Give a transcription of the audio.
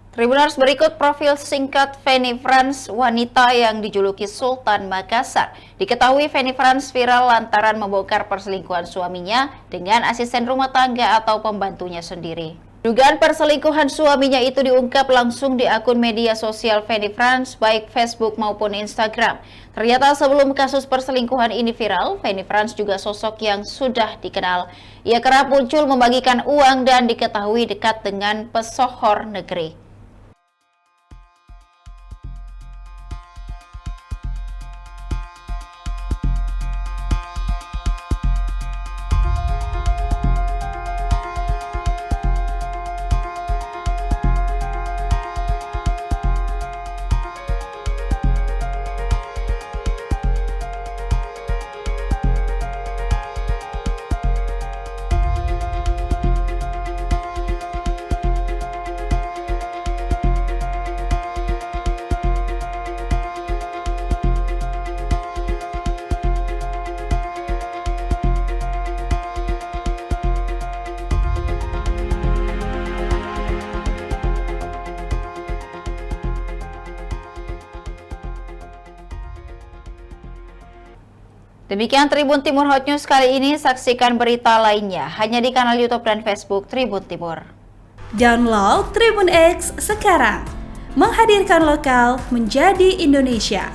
Tribuners berikut profil singkat Feni Franz, wanita yang dijuluki Sultan Makassar. Diketahui Feni Franz viral lantaran membongkar perselingkuhan suaminya dengan asisten rumah tangga atau pembantunya sendiri. Dugaan perselingkuhan suaminya itu diungkap langsung di akun media sosial Feni Franz, baik Facebook maupun Instagram. Ternyata sebelum kasus perselingkuhan ini viral, Feni Franz juga sosok yang sudah dikenal. Ia kerap muncul membagikan uang dan diketahui dekat dengan pesohor negeri. Demikian Tribun Timur Hot News kali ini, saksikan berita lainnya hanya di kanal YouTube dan Facebook Tribun Timur. Download Tribun X sekarang, menghadirkan lokal menjadi Indonesia.